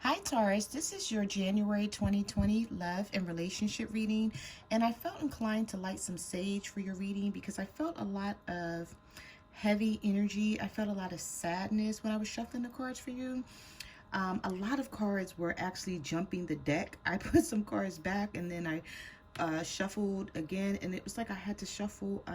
Hi Taurus, this is your January 2020 love and relationship reading, and I felt inclined to light some sage for your reading because I felt a lot of heavy energy. I felt a lot of sadness when I was shuffling the cards for you. A lot of cards were actually jumping the deck. I put some cards back and then I shuffled again, and it was like I had to shuffle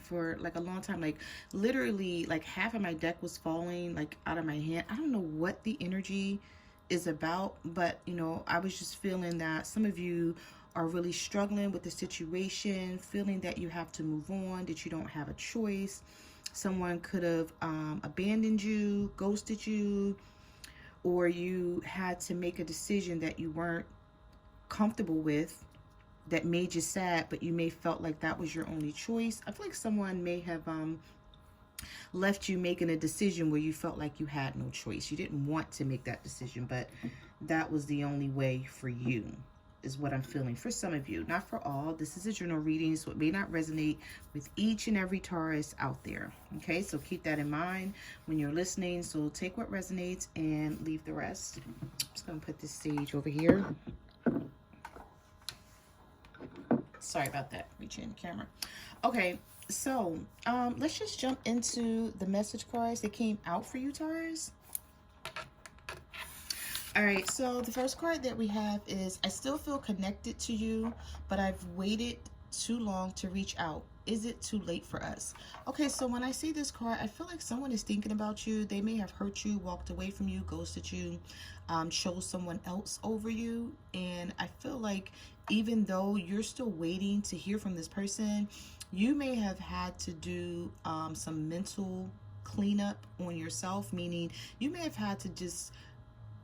for like a long time. Like literally like half of my deck was falling like out of my hand. I don't know what the energy is about, but I was just feeling that some of you are really struggling with the situation, feeling that you have to move on, that you don't have a choice. Someone could have abandoned you, ghosted you, or you had to make a decision that you weren't comfortable with, that made you sad, but you may felt like that was your only choice. I feel like someone may have left you making a decision where you felt like you had no choice. You didn't want to make that decision, but that was the only way for you, is what I'm feeling for some of you. Not for all. This is a general reading, so it may not resonate with each and every Taurus out there. Okay, so keep that in mind when you're listening. So take what resonates and leave the rest. I'm just going to put this sage over here. Sorry about that. Reaching the camera. Okay, so let's just jump into the message cards that came out for you, Taurus. All right, so the first card that we have is, I still feel connected to you, but I've waited too long to reach out. Is it too late for us? Okay, so when I see this card, I feel like someone is thinking about you. They may have hurt you, walked away from you, ghosted you, chose someone else over you. And I feel like even though you're still waiting to hear from this person, you may have had to do some mental cleanup on yourself, meaning you may have had to just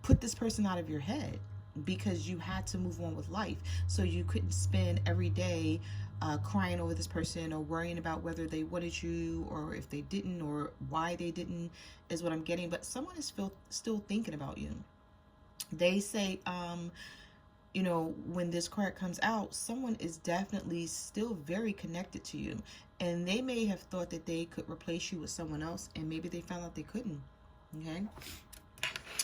put this person out of your head because you had to move on with life. So you couldn't spend every day crying over this person or worrying about whether they wanted you or if they didn't or why they didn't, is what I'm getting. But someone is still thinking about you. They say, when this card comes out, someone is definitely still very connected to you. And they may have thought that they could replace you with someone else, and maybe they found out they couldn't. Okay?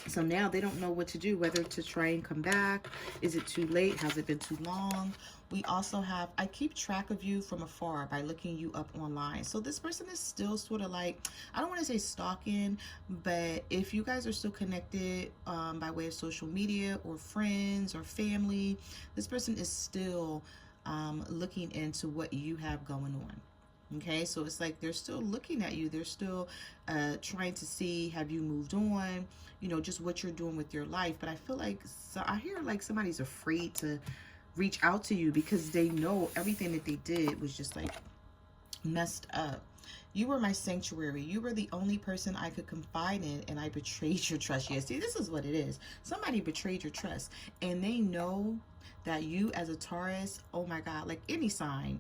So now they don't know what to do, whether to try and come back. Is it too late? Has it been too long? We also have, I keep track of you from afar by looking you up online. So this person is still sort of like, I don't want to say stalking, but if you guys are still connected by way of social media or friends or family, this person is still looking into what you have going on. Okay, so it's like they're still looking at you. They're still trying to see, have you moved on, just what you're doing with your life. But I feel like, so I hear like somebody's afraid to reach out to you because they know everything that they did was just like messed up. You were my sanctuary. You were the only person I could confide in, and I betrayed your trust. Yeah, see, this is what it is. Somebody betrayed your trust, and they know that you as a Taurus, oh my God, like any sign,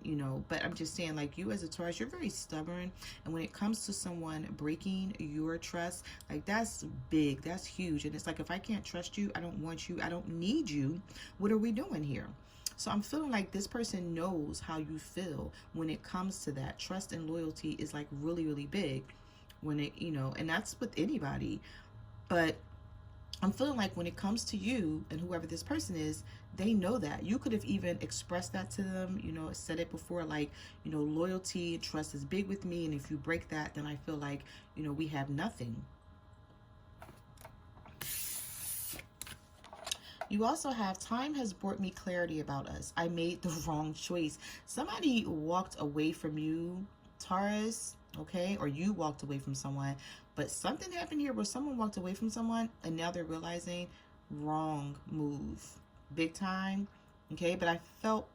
but I'm just saying, like, you as a Taurus, you're very stubborn. And when it comes to someone breaking your trust, like, that's big, that's huge. And it's like, if I can't trust you, I don't want you, I don't need you, what are we doing here? So I'm feeling like this person knows how you feel when it comes to that. Trust and loyalty is like really, really big when it, and that's with anybody. But I'm feeling like when it comes to you and whoever this person is, they know that. You could have even expressed that to them, said it before, like, loyalty and trust is big with me. And if you break that, then I feel like, we have nothing. You also have, time has brought me clarity about us. I made the wrong choice. Somebody walked away from you, Taurus, okay? Or you walked away from someone. But something happened here where someone walked away from someone and now they're realizing, wrong move. Big time, okay? But I feel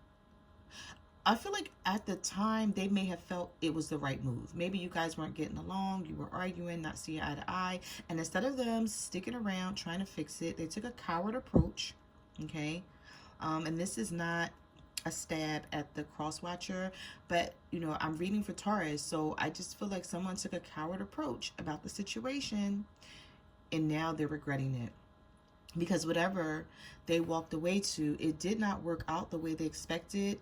like at the time they may have felt it was the right move. Maybe you guys weren't getting along, you were arguing, not seeing eye to eye, and instead of them sticking around trying to fix it, they took a coward approach, okay? And this is not a stab at the cross watcher, but I'm reading for Taurus, so I just feel like someone took a coward approach about the situation, and now they're regretting it. Because whatever they walked away to, it did not work out the way they expected.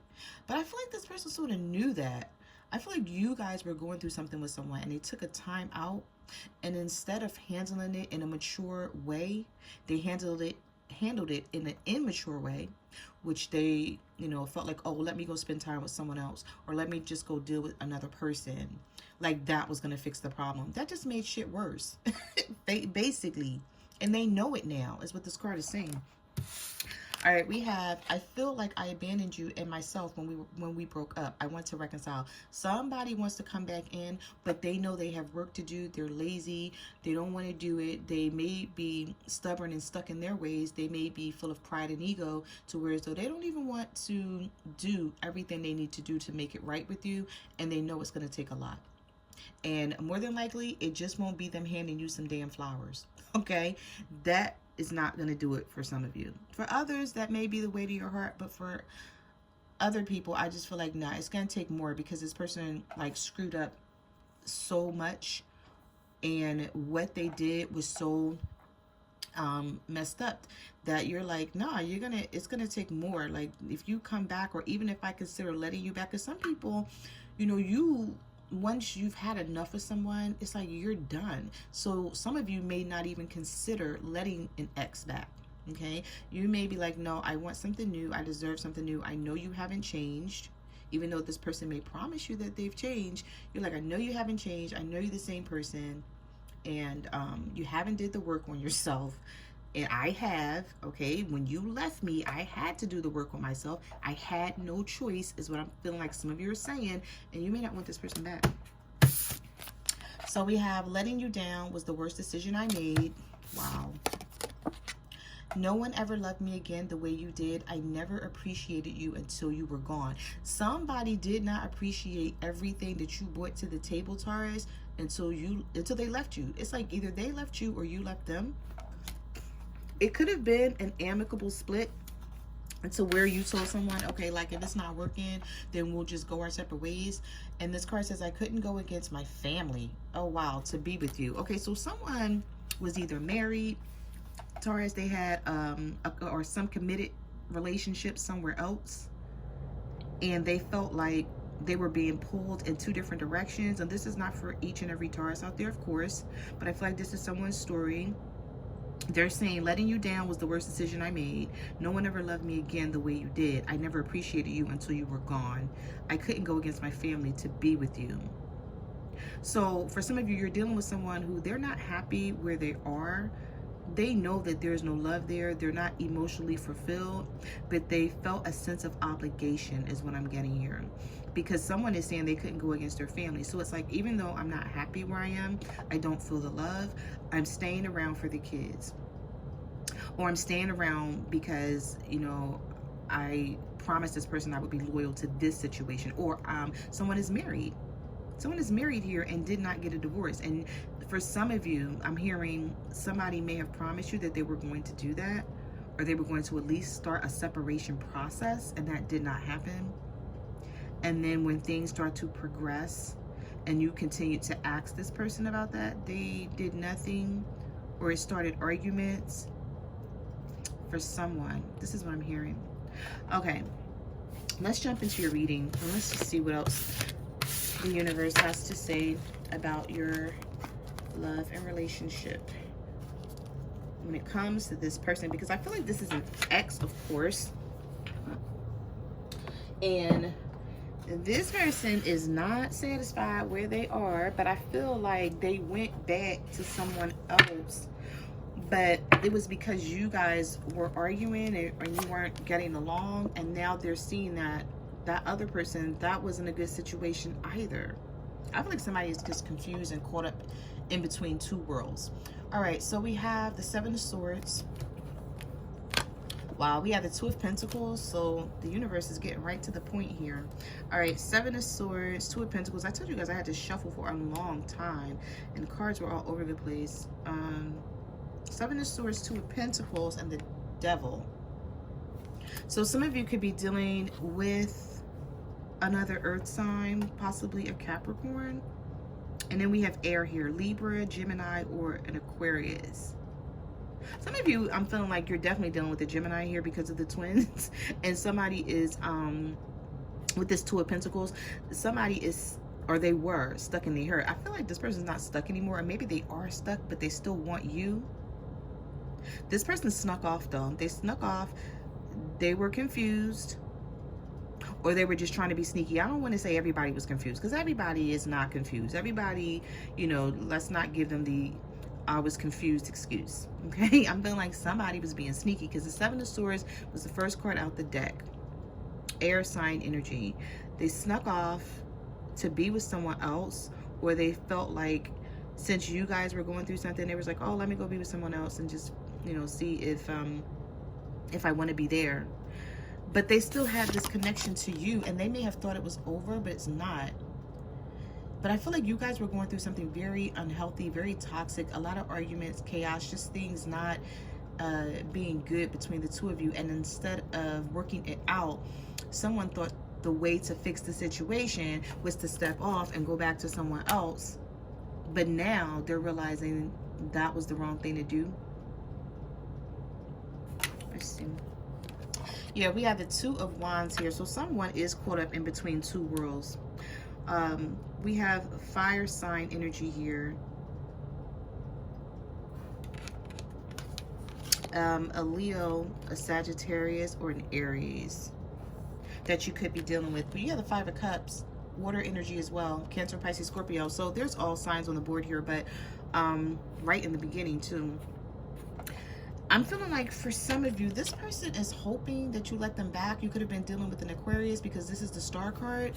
But I feel like this person sort of knew that. I feel like you guys were going through something with someone and they took a time out And instead of handling it in a mature way, they handled it in an immature way, which they, felt like, oh, let me go spend time with someone else, or let me just go deal with another person. Like that was going to fix the problem. That just made shit worse, basically. And they know it now, is what this card is saying. All right, we have, I feel like I abandoned you and myself when we broke up. I want to reconcile. Somebody wants to come back in, but they know they have work to do. They're lazy. They don't want to do it. They may be stubborn and stuck in their ways. They may be full of pride and ego to where as though they don't even want to do everything they need to do to make it right with you. And they know it's going to take a lot. And more than likely, it just won't be them handing you some damn flowers. Okay? That is not going to do it for some of you. For others, that may be the way to your heart. But for other people, I just feel like, nah, it's going to take more, because this person like screwed up so much. And what they did was so messed up that you're like, nah, it's going to take more. Like if you come back, or even if I consider letting you back, because some people, once you've had enough of someone, it's like you're done. So some of you may not even consider letting an ex back. Okay, you may be like, no, I want something new. I deserve something new. I know you haven't changed, even though this person may promise you that they've changed. You're like, I know you haven't changed. I know you're the same person, and you haven't did the work on yourself. And I have, okay, when you left me, I had to do the work on myself. I had no choice, is what I'm feeling like some of you are saying, and you may not want this person back. So we have, letting you down was the worst decision I made. Wow. No one ever loved me again the way you did. I never appreciated you until you were gone. Somebody did not appreciate everything that you brought to the table, Taurus, until they left you. It's like either they left you or you left them. It could have been an amicable split, to where you told someone, okay, like if it's not working, then we'll just go our separate ways. And this card says, I couldn't go against my family. Oh, wow, to be with you. Okay, so someone was either married, Taurus, they had or some committed relationship somewhere else, and they felt like they were being pulled in two different directions. And this is not for each and every Taurus out there, of course, but I feel like this is someone's story. They're saying, letting you down was the worst decision I made. No one ever loved me again the way you did. I never appreciated you until you were gone. I couldn't go against my family to be with you. So for some of you, you're dealing with someone who they're not happy where they are. They know that there's no love there. They're not emotionally fulfilled, but they felt a sense of obligation, is what I'm getting here. Because someone is saying they couldn't go against their family. So it's like, even though I'm not happy where I am, I don't feel the love, I'm staying around for the kids. Or I'm staying around because, I promised this person I would be loyal to this situation. Or someone is married. Someone is married here and did not get a divorce. And for some of you, I'm hearing somebody may have promised you that they were going to do that, or they were going to at least start a separation process, and that did not happen. And then when things start to progress and you continue to ask this person about that, they did nothing, or it started arguments. For someone, this is what I'm hearing. Okay, let's jump into your reading, and let's just see what else the universe has to say about your love and relationship when it comes to this person, because I feel like this is an ex, of course, and this person is not satisfied where they are, but I feel like they went back to someone else, but it was because you guys were arguing and you weren't getting along, and now they're seeing that other person, that wasn't a good situation either. I feel like somebody is just confused and caught up in between two worlds. All right, so we have the Seven of Swords. Wow, we have the Two of Pentacles, so the universe is getting right to the point here. All right, Seven of Swords, Two of Pentacles. I told you guys I had to shuffle for a long time, and the cards were all over the place. Seven of Swords, Two of Pentacles, and the Devil. So some of you could be dealing with another earth sign, possibly a Capricorn. And then we have air here, Libra, Gemini, or an Aquarius. Some of you, I'm feeling like you're definitely dealing with the Gemini here because of the twins. And somebody is, with this Two of Pentacles, somebody is or they were stuck in the hurt. I feel like this person's not stuck anymore, or maybe they are stuck, but they still want you. This person snuck off though. They snuck off. They were confused, or they were just trying to be sneaky. I don't want to say everybody was confused, because everybody is not confused. Everybody, you know, let's not give them the I was confused excuse. Okay, I'm feeling like somebody was being sneaky, because the Seven of Swords was the first card out the deck. Air sign energy. They snuck off to be with someone else, or they felt like since you guys were going through something, they was like, oh, let me go be with someone else and just, you know, see if I want to be there. But they still have this connection to you, and they may have thought it was over, but it's not. But I feel like you guys were going through something very unhealthy, very toxic, a lot of arguments, chaos, just things not being good between the two of you. And instead of working it out, someone thought the way to fix the situation was to step off and go back to someone else. But now they're realizing that was the wrong thing to do. Let's see. Yeah, we have the Two of Wands here. So someone is caught up in between two worlds. We have fire sign energy here. A Leo, a Sagittarius, or an Aries that you could be dealing with. But you have the Five of Cups, water energy as well. Cancer, Pisces, Scorpio. So there's all signs on the board here, but right in the beginning too. I'm feeling like for some of you, this person is hoping that you let them back. You could have been dealing with an Aquarius, because this is the Star card.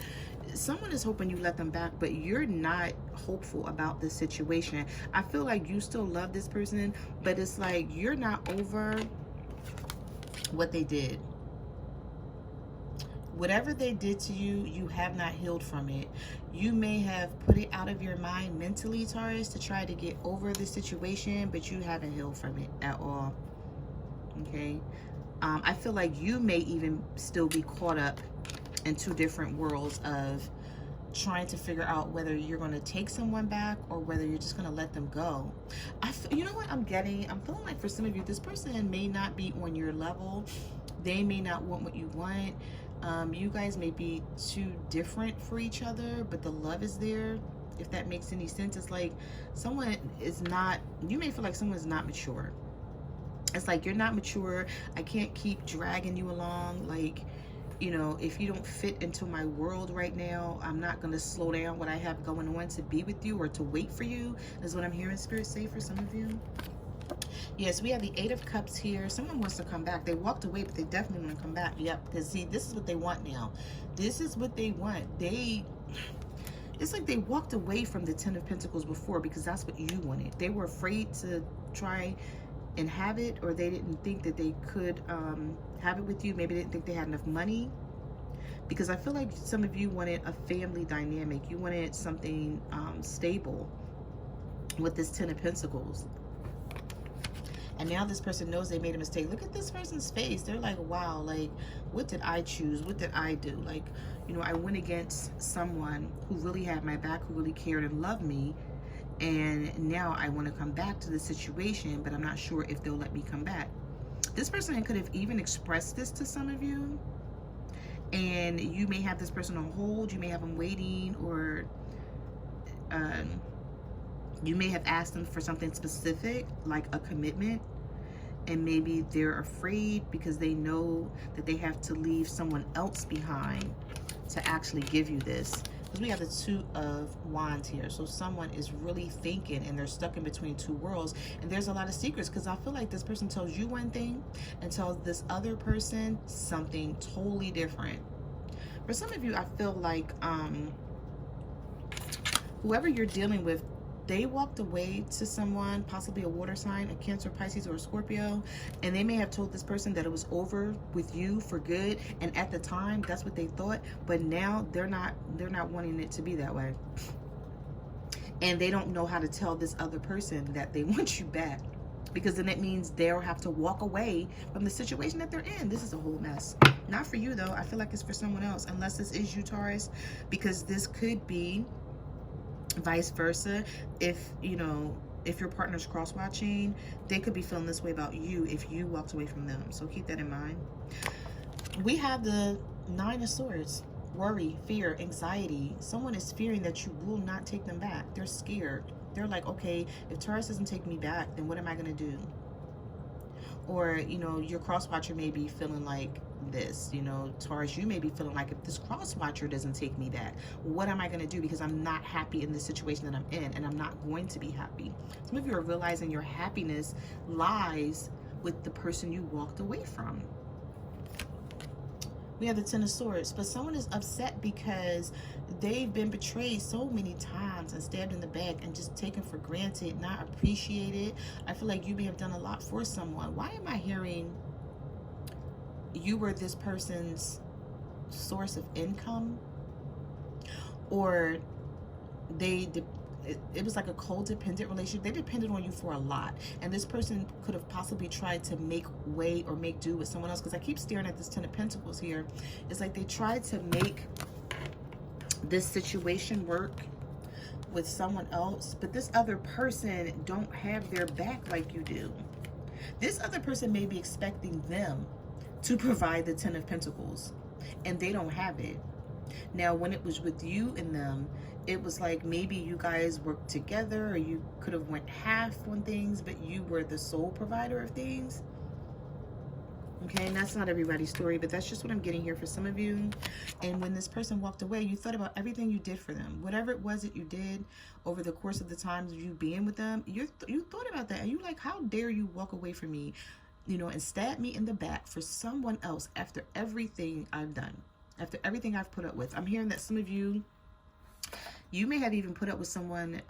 Someone is hoping you let them back, but you're not hopeful about this situation. I feel like you still love this person, but it's like you're not over what they did. Whatever they did to you, you have not healed from it. You may have put it out of your mind mentally, Taurus, to try to get over the situation, but you haven't healed from it at all. Okay? I feel like you may even still be caught up in two different worlds of trying to figure out whether you're going to take someone back or whether you're just going to let them go. You know what I'm getting? I'm feeling like for some of you, this person may not be on your level. They may not want what you want. You guys may be too different for each other, but the love is there, if that makes any sense. It's like someone is not, you may feel like someone's not mature. It's like, you're not mature. I can't keep dragging you along. Like, you know, if you don't fit into my world right now, I'm not going to slow down what I have going on to be with you or to wait for you, is what I'm hearing Spirit say for some of you. Yes, we have the Eight of Cups here. Someone wants to come back. They walked away, but they definitely want to come back. Yep, because see, this is what they want now. This is what they want. It's like they walked away from the Ten of Pentacles before because that's what you wanted. They were afraid to try and have it, or they didn't think that they could have it with you. Maybe they didn't think they had enough money. Because I feel like some of you wanted a family dynamic. You wanted something stable with this Ten of Pentacles. And now this person knows they made a mistake. Look at this person's face. They're like, wow, like, what did I choose? What did I do? Like, you know, I went against someone who really had my back, who really cared and loved me. And now I want to come back to the situation, but I'm not sure if they'll let me come back. This person could have even expressed this to some of you. And you may have this person on hold. You may have them waiting, or you may have asked them for something specific, like a commitment, and maybe they're afraid because they know that they have to leave someone else behind to actually give you this. Because we have the Two of Wands here. So someone is really thinking, and they're stuck in between two worlds. And there's a lot of secrets, because I feel like this person tells you one thing and tells this other person something totally different. For some of you, I feel like whoever you're dealing with, they walked away to someone, possibly a water sign, a Cancer, Pisces, or a Scorpio, and they may have told this person that it was over with you for good, and at the time that's what they thought, but now they're not wanting it to be that way. And they don't know how to tell this other person that they want you back, because then it means they'll have to walk away from the situation that they're in. This is a whole mess. Not for you though. I feel like it's for someone else, unless this is you, Taurus, because this could be vice versa. If you know, if your partner's cross-watching, they could be feeling this way about you if you walked away from them. So keep that in mind. We have the Nine of Swords. worry, fear, anxiety. Someone is fearing that you will not take them back. They're scared. They're like, okay, if Taurus doesn't take me back, then what am I going to do? Or, you know, your cross watcher may be feeling like this. You know, Taurus, you may be feeling like, if this cross watcher doesn't take me back, what am I going to do? Because I'm not happy in the situation that I'm in, and I'm not going to be happy. Some of you are realizing your happiness lies with the person you walked away from. We have the Ten of Swords, but someone is upset because they've been betrayed so many times and stabbed in the back and just taken for granted, not appreciated. I feel like you may have done a lot for someone. Why am I hearing you were this person's source of income? Or it was like a codependent relationship. They depended on you for a lot, and this person could have possibly tried to make way or make do with someone else, because I keep staring at this Ten of Pentacles here. It's like they tried to make this situation work with someone else, but this other person don't have their back like you do. This other person may be expecting them to provide the Ten of Pentacles, and they don't have it. Now, when it was with you and them, it was like maybe you guys worked together, or you could have went half on things, but you were the sole provider of things. Okay, and that's not everybody's story, but that's just what I'm getting here for some of you. And when this person walked away, you thought about everything you did for them. Whatever it was that you did over the course of the times of you being with them, you thought about that. And you like, how dare you walk away from me, you know, and stab me in the back for someone else after everything I've done, after everything I've put up with. I'm hearing that some of you, you may have even put up with someone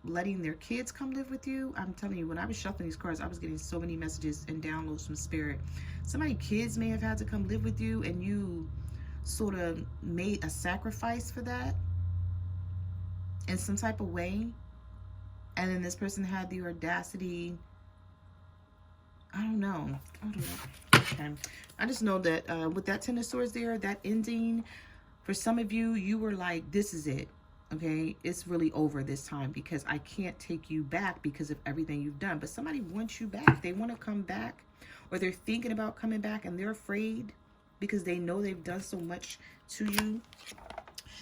letting their kids come live with you. I'm telling you, when I was shuffling these cards, I was getting so many messages and downloads from Spirit. Somebody's kids may have had to come live with you, and you sort of made a sacrifice for that in some type of way. And then this person had the audacity, I don't know. Okay. I just know that with that Ten of Swords there, that ending, for some of you, you were like, this is it. Okay, it's really over this time, because I can't take you back because of everything you've done. But somebody wants you back. They want to come back, or they're thinking about coming back, and they're afraid because they know they've done so much to you.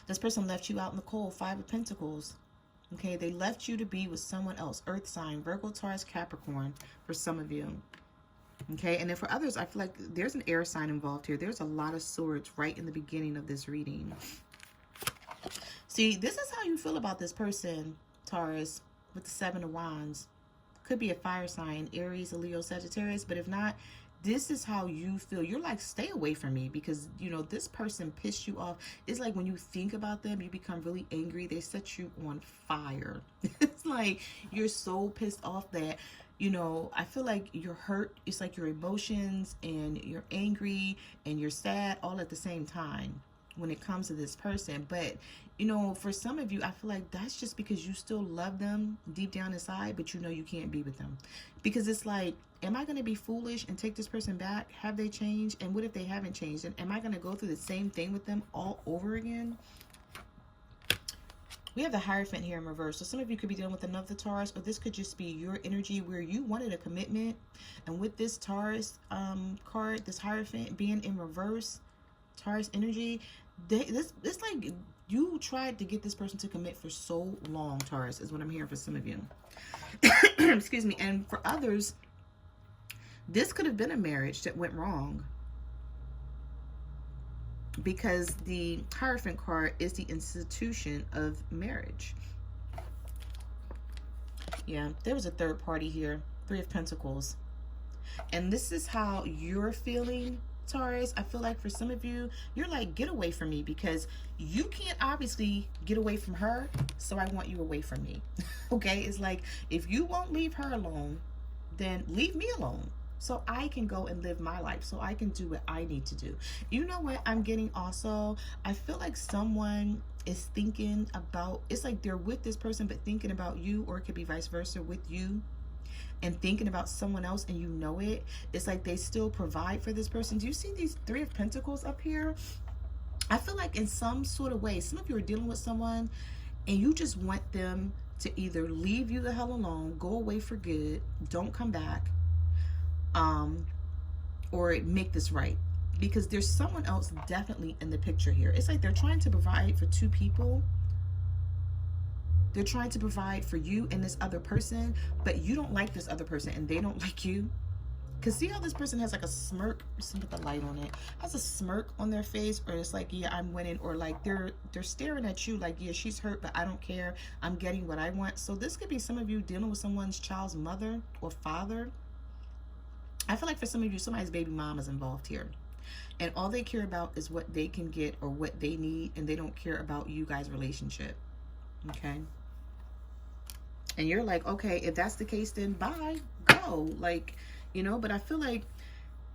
This person left you out in the cold. Five of Pentacles. Okay, they left you to be with someone else. Earth sign, Virgo, Taurus, Capricorn, for some of you. Okay, and then for others, I feel like there's an air sign involved here. There's a lot of swords right in the beginning of this reading. See, this is how you feel about this person, Taurus, with the Seven of Wands. Could be a fire sign, Aries, a Leo, Sagittarius, but if not, this is how you feel. You're like, stay away from me, because, you know, this person pissed you off. It's like when you think about them, you become really angry. They set you on fire. It's like you're so pissed off that, you know, I feel like you're hurt. It's like your emotions, and you're angry and you're sad all at the same time when it comes to this person. But, you know, for some of you, I feel like that's just because you still love them deep down inside, but you know you can't be with them. Because it's like, am I going to be foolish and take this person back? Have they changed? And what if they haven't changed? And am I going to go through the same thing with them all over again? We have the Hierophant here in reverse. So some of you could be dealing with another Taurus, or this could just be your energy where you wanted a commitment. And with this Taurus card, this Hierophant being in reverse, Taurus energy, it's like you tried to get this person to commit for so long, Taurus, is what I'm hearing for some of you. Excuse me. And for others, this could have been a marriage that went wrong, because the Hierophant card is the institution of marriage. Yeah, there was a third party here, Three of Pentacles. And this is how you're feeling, Taurus. I feel like for some of you, you're like, get away from me, because you can't obviously get away from her, so I want you away from me. Okay, it's like, if you won't leave her alone, then leave me alone, so I can go and live my life, so I can do what I need to do. You know what I'm getting also? I feel like someone is thinking about, it's like they're with this person but thinking about you, or it could be vice versa, with you and thinking about someone else, and you know it. It's like they still provide for this person. Do you see these Three of Pentacles up here? I feel like in some sort of way, some of you are dealing with someone and you just want them to either leave you the hell alone, go away for good, don't come back, or make this right. because there's someone else definitely in the picture here. It's like they're trying to provide for two people. They're trying to provide for you and this other person, but you don't like this other person and they don't like you. Because see how this person has like a smirk? Just put the light on it. Has a smirk on their face, or it's like, yeah, I'm winning, or like they're staring at you like, yeah, she's hurt, but I don't care. I'm getting what I want. So this could be some of you dealing with someone's child's mother or father. I feel like for some of you, somebody's baby mom is involved here. And all they care about is what they can get or what they need, and they don't care about you guys' relationship. Okay? And you're like, okay, if that's the case, then bye, go. Like, you know, but I feel like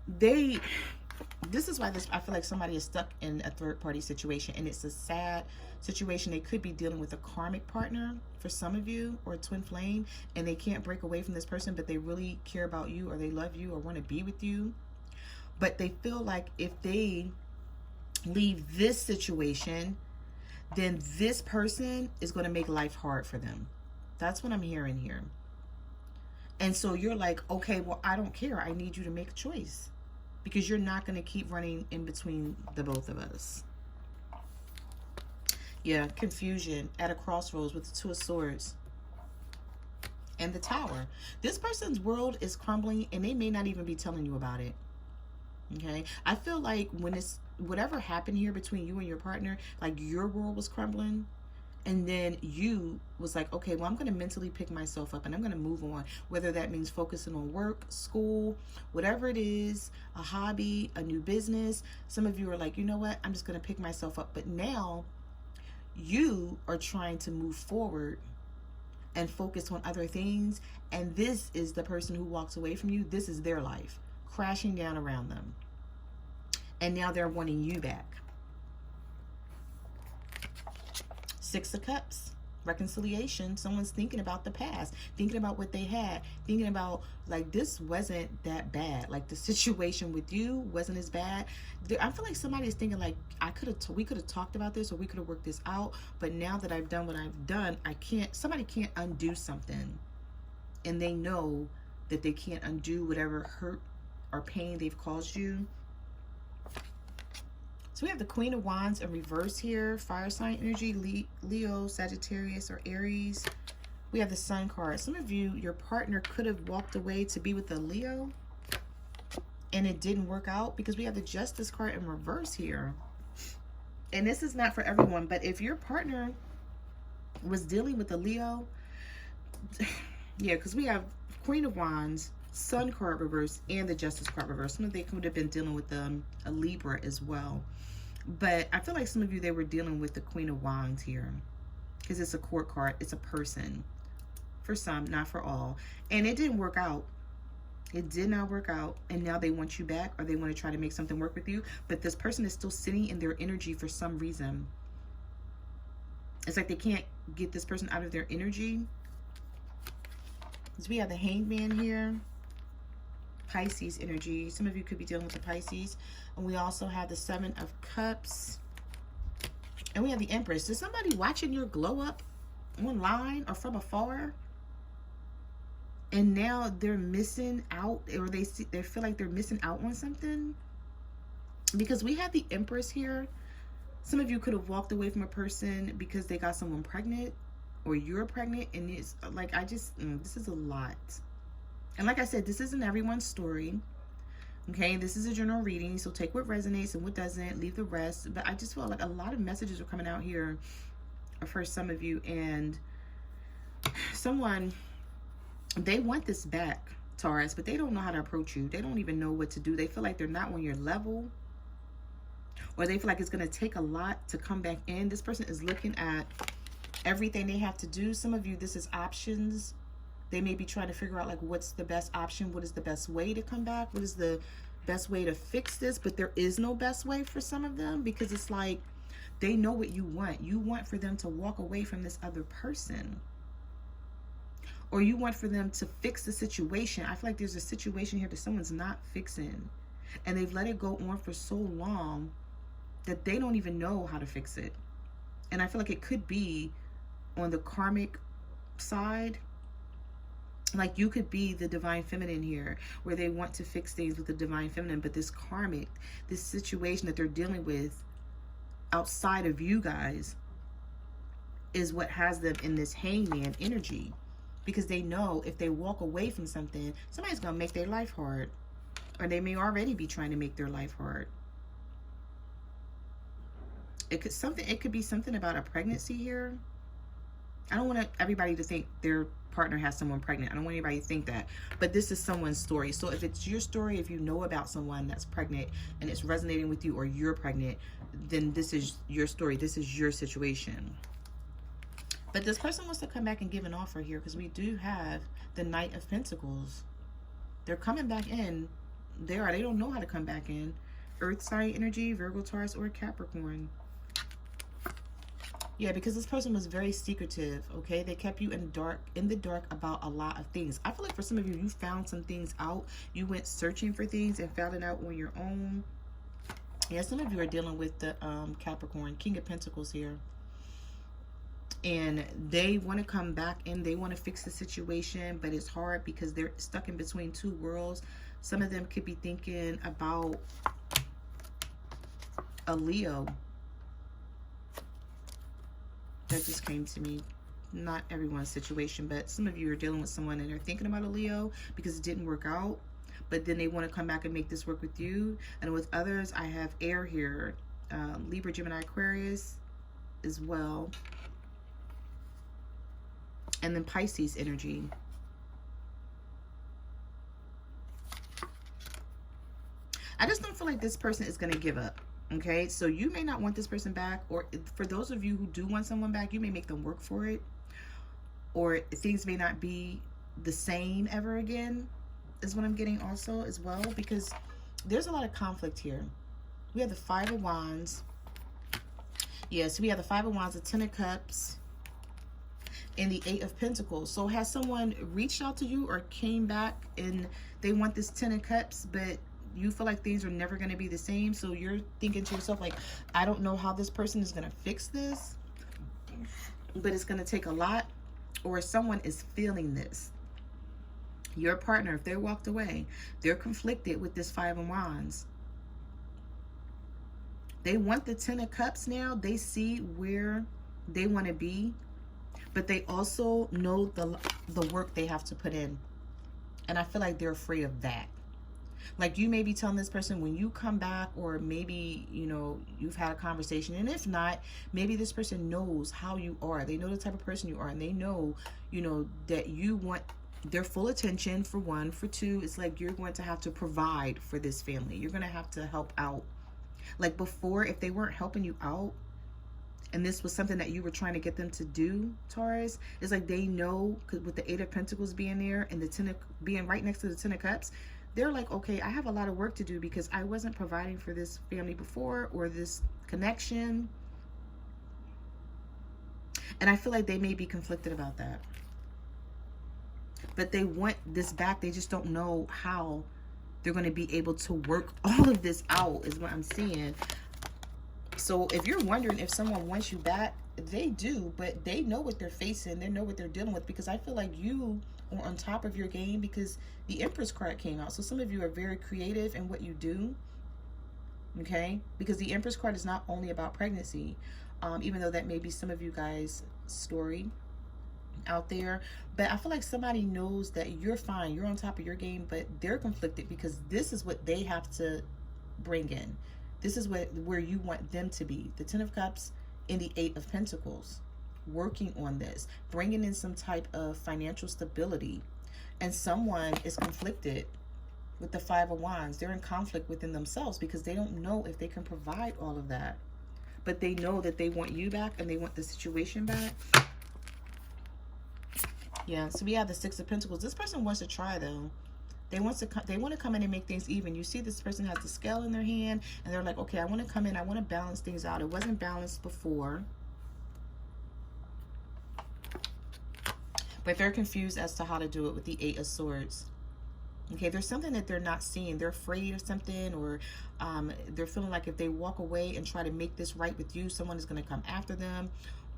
this is why I feel like somebody is stuck in a third party situation, and it's a sad situation. They could be dealing with a karmic partner for some of you, or a twin flame, and they can't break away from this person, but they really care about you, or they love you, or want to be with you. But they feel like if they leave this situation, then this person is going to make life hard for them. That's what I'm hearing here. And so you're like, okay, well, I don't care. I need you to make a choice, because you're not going to keep running in between the both of us. Yeah, confusion at a crossroads with the Two of Swords and the Tower. This person's world is crumbling, and they may not even be telling you about it. Okay? I feel like when it's whatever happened here between you and your partner, like your world was crumbling. And then you was like, okay, well, I'm going to mentally pick myself up and I'm going to move on. Whether that means focusing on work, school, whatever it is, a hobby, a new business. Some of you are like, you know what? I'm just going to pick myself up. But now you are trying to move forward and focus on other things. And this is the person who walks away from you. This is their life crashing down around them. And now they're wanting you back. Six of Cups, reconciliation. Someone's thinking about the past, thinking about what they had, thinking about like this wasn't that bad. Like the situation with you wasn't as bad. I feel like somebody is thinking like we could have talked about this, or we could have worked this out. But now that I've done what I've done, somebody can't undo something, and they know that they can't undo whatever hurt or pain they've caused you. So we have the Queen of Wands in reverse here. Fire sign energy, Leo, Sagittarius, or Aries. We have the Sun card. Some of you, your partner could have walked away to be with a Leo, and it didn't work out, because we have the Justice card in reverse here. And this is not for everyone, but if your partner was dealing with a Leo, yeah, because we have Queen of Wands, Sun card reverse, and the Justice card reverse. Some of they could have been dealing with a Libra as well. But I feel like some of you, they were dealing with the Queen of Wands here, because it's a court card. It's a person. For some, not for all. And it didn't work out. It did not work out. And now they want you back, or they want to try to make something work with you. But this person is still sitting in their energy for some reason. It's like they can't get this person out of their energy. So we have the Hanged Man here. Pisces energy. Some of you could be dealing with the Pisces. And we also have the Seven of Cups. And we have the Empress. Is somebody watching your glow up online or from afar? And now they're missing out, or they feel like they're missing out on something. Because we have the Empress here. Some of you could have walked away from a person because they got someone pregnant, or you're pregnant, and it's like, this is a lot. And like I said, this isn't everyone's story. Okay, this is a general reading, so take what resonates and what doesn't, leave the rest. But I just feel like a lot of messages are coming out here for some of you, and someone, they want this back, Taurus, but they don't know how to approach you. They don't even know what to do. They feel like they're not on your level, or they feel like it's going to take a lot to come back in. This person is looking at everything they have to do. Some of you, this is options. They may be trying to figure out like what's the best option, what is the best way to come back, what is the best way to fix this. But there is no best way for some of them, because it's like they know what you want. You want for them to walk away from this other person, or you want for them to fix the situation. I feel like there's a situation here that someone's not fixing, and they've let it go on for so long that they don't even know how to fix it. And I feel like it could be on the karmic side. Like you could be the divine feminine here, where they want to fix things with the divine feminine, but this karmic, this situation that they're dealing with outside of you guys is what has them in this hangman energy, because they know if they walk away from something, somebody's going to make their life hard, or they may already be trying to make their life hard. It could be something about a pregnancy here. I don't want everybody to think their partner has someone pregnant. I don't want anybody to think that. But this is someone's story. So if it's your story, if you know about someone that's pregnant and it's resonating with you, or you're pregnant, then this is your story. This is your situation. But this person wants to come back and give an offer here, because we do have the Knight of Pentacles. They're coming back in. They don't know how to come back in. Earth sign energy, Virgo, Taurus, or Capricorn. Yeah, because this person was very secretive, okay? They kept you in the dark about a lot of things. I feel like for some of you, you found some things out. You went searching for things and found it out on your own. Yeah, some of you are dealing with the Capricorn, King of Pentacles here. And they want to come back in. They want to fix the situation, but it's hard because they're stuck in between two worlds. Some of them could be thinking about a Leo. That just came to me. Not everyone's situation, but some of you are dealing with someone and they're thinking about a Leo because it didn't work out, but then they want to come back and make this work with you. And with others, I have air here, Libra, Gemini, Aquarius as well, and then Pisces energy. I just don't feel like this person is going to give up. Okay, so you may not want this person back, or for those of you who do want someone back, you may make them work for it, or things may not be the same ever again, is what I'm getting also as well, because there's a lot of conflict here. We have the Five of Wands. Yes, we have the Five of Wands, the Ten of Cups, and the Eight of Pentacles. So has someone reached out to you or came back and they want this Ten of Cups, but you feel like things are never going to be the same? So you're thinking to yourself, like, I don't know how this person is going to fix this, but it's going to take a lot, or someone is feeling this. Your partner, if they walked away, they're conflicted with this Five of Wands. They want the Ten of Cups now. They see where they want to be, but they also know the work they have to put in. And I feel like they're afraid of that. Like you may be telling this person when you come back, or maybe, you know, you've had a conversation. And if not, maybe this person knows how you are. They know the type of person you are. And they know, you know, that you want their full attention, for one. For two, it's like you're going to have to provide for this family. You're going to have to help out. Like before, if they weren't helping you out, and this was something that you were trying to get them to do, Taurus, it's like they know, because with the Eight of Pentacles being there and the Ten of, being right next to the Ten of Cups, they're like, okay, I have a lot of work to do because I wasn't providing for this family before, or this connection. And I feel like they may be conflicted about that. But they want this back. They just don't know how they're going to be able to work all of this out, is what I'm seeing. So if you're wondering if someone wants you back, they do, but they know what they're facing. They know what they're dealing with, because I feel like you are on top of your game, because the Empress card came out. So some of you are very creative in what you do, okay? Because the Empress card is not only about pregnancy, even though that may be some of you guys' story out there. But I feel like somebody knows that you're fine. You're on top of your game, but they're conflicted because this is what they have to bring in. This is where you want them to be. The Ten of Cups and the Eight of Pentacles. Working on this. Bringing in some type of financial stability. And someone is conflicted with the Five of Wands. They're in conflict within themselves because they don't know if they can provide all of that. But they know that they want you back and they want the situation back. Yeah, so we have the Six of Pentacles. This person wants to try, though. They want to come in and make things even. You see this person has the scale in their hand, and they're like, okay, I want to come in. I want to balance things out. It wasn't balanced before. But they're confused as to how to do it with the Eight of Swords. Okay, there's something that they're not seeing. They're afraid of something, or they're feeling like if they walk away and try to make this right with you, someone is going to come after them.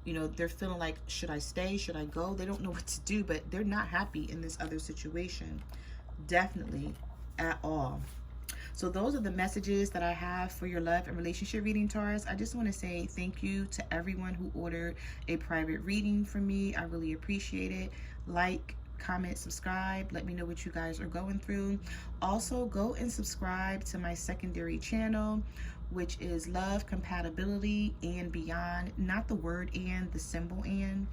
You know, they're feeling like, should I stay? Should I go? They don't know what to do, but they're not happy in this other situation. Definitely at all. So those are the messages that I have for your love and relationship reading, Taurus. I just want to say thank you to everyone who ordered a private reading from me. I really appreciate it. Like, comment, subscribe. Let me know what you guys are going through. Also, go and subscribe to my secondary channel, which is Love, Compatibility, and Beyond. Not the word and, the symbol and.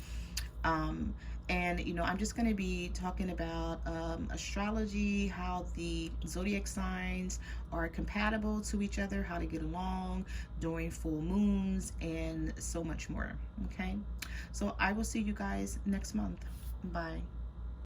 And you know, I'm just going to be talking about astrology, how the zodiac signs are compatible to each other, how to get along during full moons, and so much more. Okay, so I will see you guys next month. Bye.